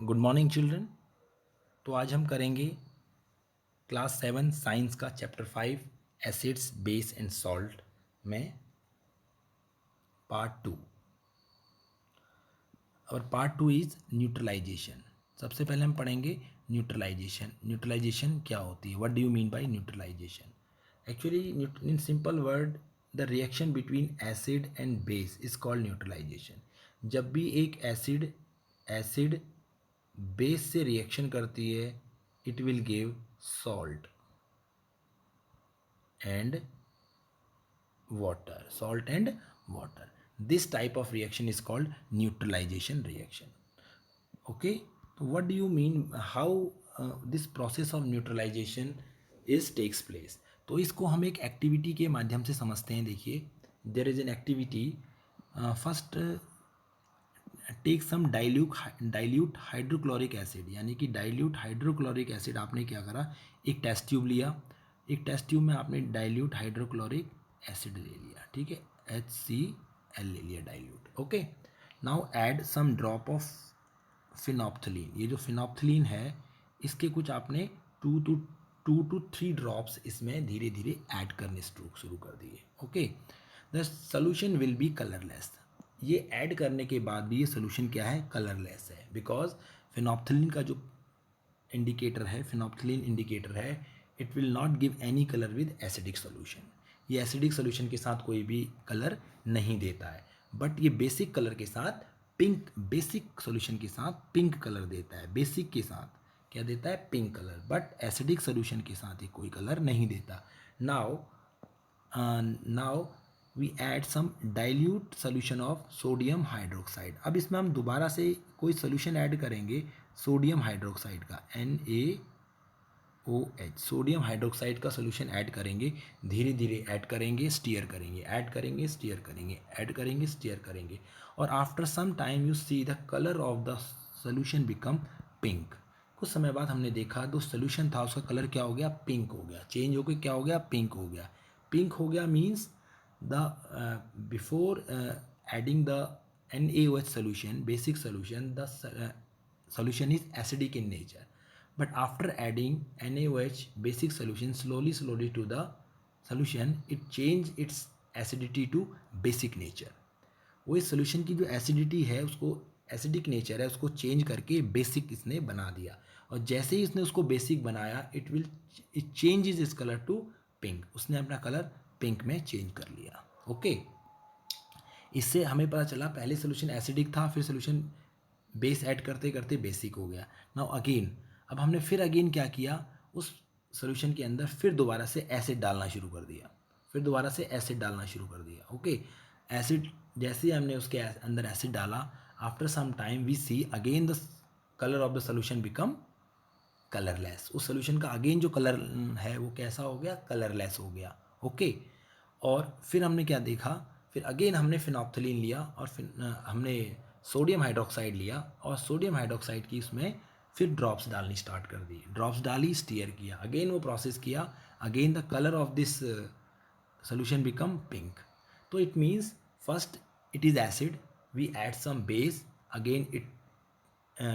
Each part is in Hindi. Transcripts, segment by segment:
Good morning children. तो आज हम करेंगे क्लास 7 साइंस का chapter 5 acids base and salt में पार्ट 2। और पार्ट 2 इज न्यूट्रलाइजेशन। सबसे पहले हम पढ़ेंगे न्यूट्रलाइजेशन। न्यूट्रलाइजेशन क्या होती है? What do you mean by neutralization? Actually in simple word the reaction between acid and base is called neutralization. जब भी एक एसिड एसिड बेस से रिएक्शन करती है, it will give salt and water, salt and water. This type of reaction is called neutralization reaction. Okay, so what do you mean how this process of neutralization is takes place? तो इसको हम एक एक्टिविटी के माध्यम से समझते हैं। देखिए, there is an activity. First take some dilute hydrochloric acid, यानी कि डाइल्यूट हाइड्रोक्लोरिक एसिड आपने क्या करा, एक टेस्ट ट्यूब लिया। एक टेस्ट ट्यूब में आपने डाइल्यूट हाइड्रोक्लोरिक एसिड ले लिया, ठीक है, HCl ले लिया dilute. Okay, now add some drop of phenolphthalein. ये जो फिनॉप्थलीन है, इसके कुछ आपने टू टू थ्री ड्रॉप्स इसमें धीरे धीरे ऐड करने शुरू कर दिए। Okay, the solution will be colourless. ये ऐड करने के बाद भी ये सोल्यूशन क्या है? कलरलेस है, बिकॉज फिनॉप्थलीन का जो इंडिकेटर है, फिनॉप्थलीन इंडिकेटर है, it will not give any colour with acidic solution. ये एसिडिक सोल्यूशन के साथ कोई भी कलर नहीं देता है, बट ये बेसिक कलर के साथ पिंक, बेसिक सोल्यूशन के साथ पिंक कलर देता है। बेसिक के साथ क्या देता है? Pink colour. But acidic solution के साथ ये कोई कलर नहीं देता। Now we add some dilute solution of sodium hydroxide. अब इसमें हम दोबारा से कोई सोल्यूशन ऐड करेंगे सोडियम हाइड्रोक्साइड का, NaOH, सोडियम हाइड्रोक्साइड का सोल्यूशन ऐड करेंगे। धीरे धीरे ऐड करेंगे, स्टीयर करेंगे, ऐड करेंगे, स्टीयर करेंगे, ऐड करेंगे, स्टीयर करेंगे, और after some time you see the colour of the solution become pink. कुछ समय बाद हमने देखा जो सोल्यूशन था उसका कलर क्या हो गया? पिंक हो गया। चेंज होकर क्या हो गया? पिंक हो गया। पिंक हो गया means the before adding the NaOH solution, basic solution, the solution is acidic in nature, but after adding NaOH basic solution slowly to the solution, it change its acidity to basic nature. वो इस सोल्यूशन की जो एसिडिटी है, उसको एसिडिक नेचर है, उसको चेंज करके बेसिक इसने बना दिया। और जैसे ही इसने उसको बेसिक बनाया, इट चेंजेस इस कलर टू पिंक। उसने अपना कलर पिंक में चेंज कर लिया। ओके, इससे हमें पता चला पहले सोल्यूशन एसिडिक था, फिर सोल्यूशन बेस ऐड करते करते बेसिक हो गया। नाउ अगेन, अब हमने फिर अगेन क्या किया, उस सोल्यूशन के अंदर फिर दोबारा से एसिड डालना शुरू कर दिया, फिर दोबारा से एसिड डालना शुरू कर दिया। ओके, एसिड जैसे ही हमने उसके अंदर एसिड डाला, after some time we see again the colour of the solution become colourless. उस सोल्यूशन का अगेन जो कलर है वो कैसा हो गया? कलरलेस हो गया। ओके, और फिर हमने क्या देखा, फिर अगेन हमने फिनॉप्थलीन लिया और फिर हमने सोडियम हाइड्रोक्साइड लिया, और सोडियम हाइड्रोक्साइड की उसमें फिर ड्रॉप्स डालनी स्टार्ट कर दी। ड्रॉप्स डाली, स्टीयर किया, अगेन वो प्रोसेस किया, again the colour of this solution become pink. So it means first it is acid, we add some base, again it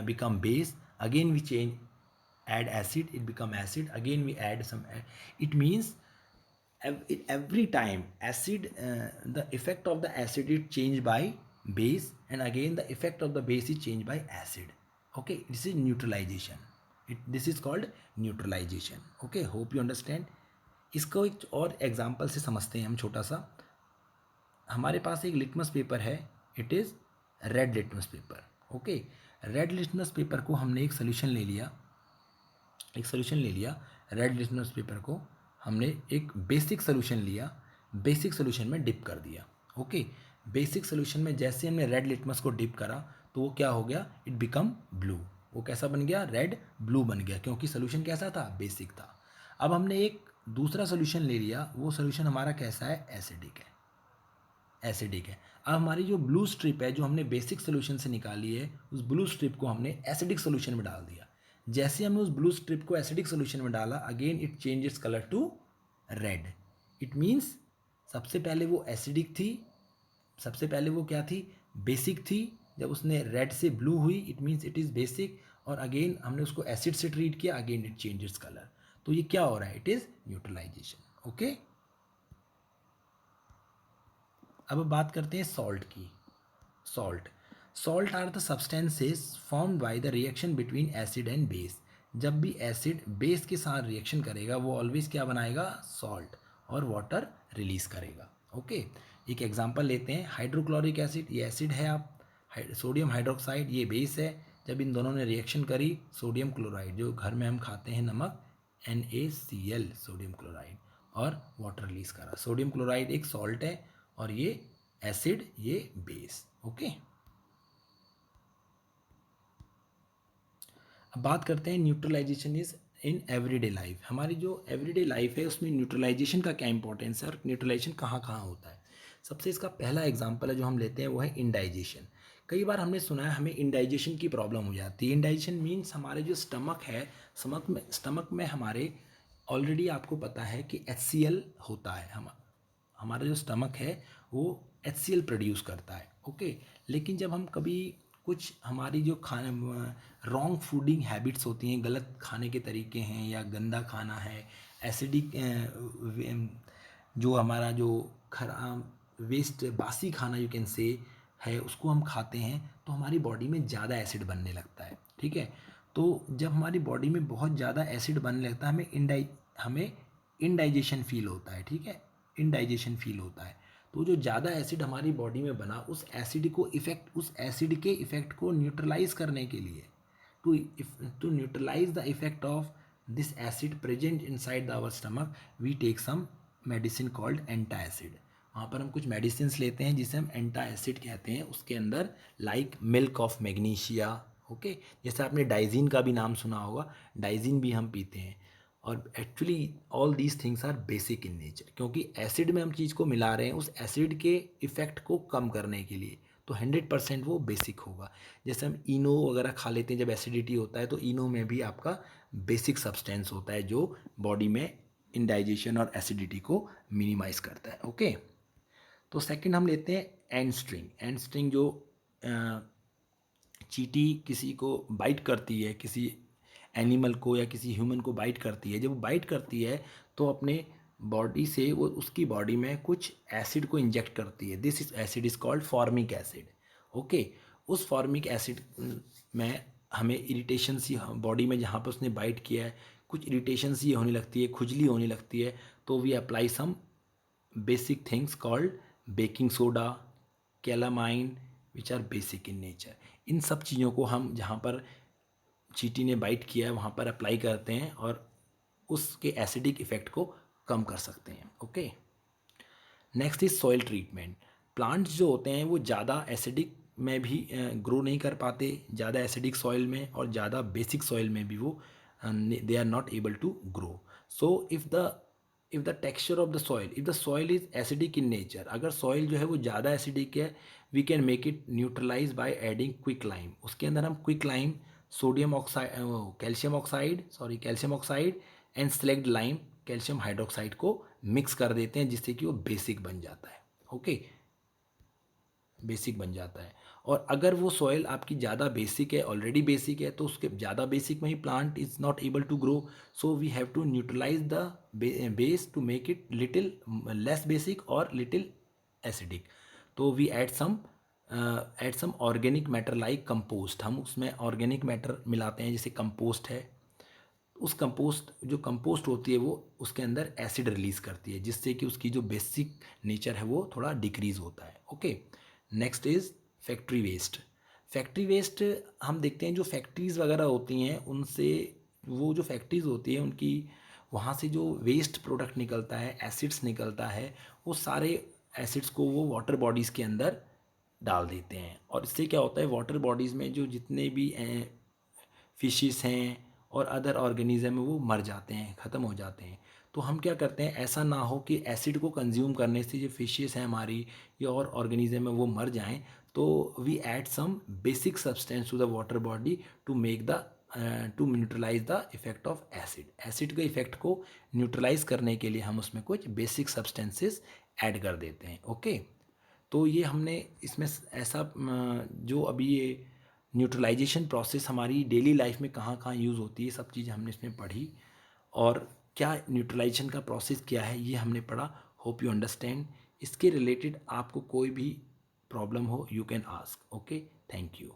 become base, again we change, add acid, it become acid, again we add some it means every time acid, the effect of the acid is changed by base, and again the effect of the base is changed by acid. Okay, this is neutralization. This is called neutralization. Okay, hope you understand. इसको एक और एग्जाम्पल से समझते हैं हम, छोटा सा। हमारे पास एक लिटमस पेपर है, it is red litmus paper. Okay, red litmus paper को हमने एक सोल्यूशन ले लिया, रेड लिटमस पेपर को हमने एक बेसिक सोल्यूशन लिया, बेसिक सोल्यूशन में डिप कर दिया। ओके, बेसिक सोल्यूशन में जैसे हमने रेड लिटमस को डिप करा तो वो क्या हो गया? It become blue. वो कैसा बन गया? रेड ब्लू बन गया, क्योंकि सोल्यूशन कैसा था? बेसिक था। अब हमने एक दूसरा सोल्यूशन ले लिया, वो सोल्यूशन हमारा कैसा है? एसिडिक है, एसिडिक है। अब हमारी जो ब्लू स्ट्रिप है, जो हमने बेसिक सोल्यूशन से निकाली है, उस ब्लू स्ट्रिप को हमने एसिडिक सोल्यूशन में डाल दिया। जैसे हमने उस ब्लू स्ट्रिप को एसिडिक सोल्यूशन में डाला, again it change its colour to red. It means सबसे पहले वो एसिडिक थी, सबसे पहले वो क्या थी? बेसिक थी, जब उसने रेड से ब्लू हुई it means it is basic, और अगेन हमने उसको एसिड से ट्रीट किया, अगेन इट चेंजेस कलर। तो ये क्या हो रहा है, इट इज़ न्यूट्रलाइजेशन। ओके, अब बात करते हैं सॉल्ट की। Salt, salt are the substances formed by the reaction between acid and base. जब भी एसिड बेस के साथ रिएक्शन करेगा वो ऑलवेज क्या बनाएगा, सॉल्ट, और वाटर रिलीज करेगा। ओके, एक एग्जांपल लेते हैं, हाइड्रोक्लोरिक एसिड, ये एसिड है, आप सोडियम हाइड्रोक्साइड ये बेस है। जब इन दोनों ने रिएक्शन करी, सोडियम क्लोराइड जो घर में हम खाते हैं नमक, NaCl सोडियम क्लोराइड, और वाटर रिलीज करा। सोडियम क्लोराइड एक सॉल्ट है और ये एसिड, ये बेस। ओके, अब बात करते हैं neutralization is in everyday life. हमारी जो एवरीडे लाइफ है उसमें न्यूट्रलाइजेशन का क्या इंपॉर्टेंस है और न्यूट्रलाइजेशन कहाँ कहाँ होता है। सबसे इसका पहला एग्जांपल है जो हम लेते हैं वो है इंडाइजेशन। कई बार हमने सुना है हमें इंडाइजेशन की प्रॉब्लम हो जाती है। इंडाइजेशन मीन्स हमारे जो स्टमक है, स्टमक में हमारे ऑलरेडी आपको पता है कि HCl होता है। हमारा जो स्टमक है वो HCl प्रोड्यूस करता है। ओके, लेकिन जब हम कभी कुछ हमारी जो खाने रॉन्ग फूडिंग हैबिट्स होती हैं, गलत खाने के तरीके हैं या गंदा खाना है, एसिडिक जो हमारा जो खराब वेस्ट बासी खाना यू कैन से है, उसको हम खाते हैं तो हमारी बॉडी में ज़्यादा एसिड बनने लगता है। ठीक है, तो जब हमारी बॉडी में बहुत ज़्यादा एसिड बनने लगता है हमें इनडाइजेशन फील होता है। ठीक है, इनडाइजेशन फील होता है। तो जो ज़्यादा एसिड हमारी बॉडी में बना, उस एसिड के इफ़ेक्ट को न्यूट्रलाइज करने के लिए, to neutralize the effect of this acid present inside our stomach, we take some medicine called antacid. वहाँ पर हम कुछ मेडिसिन लेते हैं जिसे हम एंटासिड कहते हैं। उसके अंदर like milk of magnesia, okay, जैसे आपने डाइजीन का भी नाम सुना होगा, डाइजीन भी हम पीते हैं। और actually all these things are basic in nature, क्योंकि एसिड में हम चीज़ को मिला रहे हैं उस एसिड के इफ़ेक्ट को कम करने के लिए, तो 100% वो बेसिक होगा। जैसे हम इनो वगैरह खा लेते हैं जब एसिडिटी होता है, तो इनो में भी आपका बेसिक सब्सटेंस होता है जो बॉडी में इंडाइजेशन और एसिडिटी को मिनिमाइज करता है। ओके, तो सेकंड हम लेते हैं एंड स्ट्रिंग। एंड स्ट्रिंग जो चींटी किसी को बाइट करती है, किसी एनिमल को या किसी ह्यूमन को बाइट करती है, जब वो बाइट करती है तो अपने बॉडी से वो उसकी बॉडी में कुछ एसिड को इंजेक्ट करती है। This is acid is called formic acid. Okay, उस फॉर्मिक एसिड में हमें इरिटेशन सी बॉडी में, जहाँ पर उसने बाइट किया है, कुछ इरिटेशन सी होने लगती है, खुजली होने लगती है, तो we apply some basic things called baking soda, calamine, which are basic in nature. इन सब चीज़ों को हम जहाँ पर चींटी ने बाइट किया है वहाँ पर अप्लाई करते हैं और उसके एसिडिक इफेक्ट को कम कर सकते हैं। Okay, next is soil treatment. Plants जो होते हैं वो ज़्यादा एसिडिक में भी ग्रो नहीं कर पाते, ज़्यादा एसिडिक सॉइल में और ज़्यादा बेसिक सॉइल में भी वो they are not able to grow. So if the texture of the soil, if the soil is acidic in nature, अगर सॉइल जो है वो ज़्यादा एसिडिक है, we can make it neutralize by adding quick lime. उसके अंदर हम quick lime, sodium oxide, calcium oxide and slaked lime, calcium hydroxide को मिक्स कर देते हैं जिससे कि वो बेसिक बन जाता है। ओके, बेसिक बन जाता है। और अगर वो सॉइल आपकी ज़्यादा बेसिक है, ऑलरेडी बेसिक है, तो उसके ज़्यादा बेसिक में ही plant is not able to grow, so we have to neutralize the base to make it little less basic और लिटिल एसिडिक। तो we add some organic matter like compost. हम उसमें ऑर्गेनिक मैटर मिलाते हैं, जैसे कंपोस्ट है। उस कंपोस्ट होती है वो उसके अंदर एसिड रिलीज़ करती है जिससे कि उसकी जो बेसिक नेचर है वो थोड़ा डिक्रीज़ होता है। Okay, next is factory waste. Factory waste हम देखते हैं जो फैक्ट्रीज़ वगैरह होती हैं उनसे, वो जो फैक्ट्रीज़ होती है उनकी वहाँ से जो वेस्ट प्रोडक्ट निकलता है, एसिड्स निकलता है, वो सारे एसिड्स को वो वाटर बॉडीज़ के अंदर डाल देते हैं। और इससे क्या होता है, वाटर बॉडीज़ में जो जितने भी फिशेस हैं और अदर ऑर्गेनिज्म वो मर जाते हैं, ख़त्म हो जाते हैं। तो हम क्या करते हैं, ऐसा ना हो कि एसिड को कंज्यूम करने से जो फिशेस हैं हमारी या और ऑर्गेनिज्म है वो मर जाएं, तो we add some basic substance to the water body to make the to neutralize the effect of acid. Acid के इफेक्ट को न्यूट्रलाइज करने के लिए हम उसमें कुछ बेसिक सब्सटेंसेस ऐड कर देते हैं। ओके, तो ये हमने इसमें ऐसा जो अभी ये न्यूट्रलाइजेशन प्रोसेस हमारी डेली लाइफ में कहाँ कहाँ यूज़ होती है, सब चीज़ हमने इसमें पढ़ी। और क्या न्यूट्रलाइजेशन का प्रोसेस क्या है ये हमने पढ़ा। Hope you understand. इसके रिलेटेड आपको कोई भी प्रॉब्लम हो, you can ask. Okay, thank you.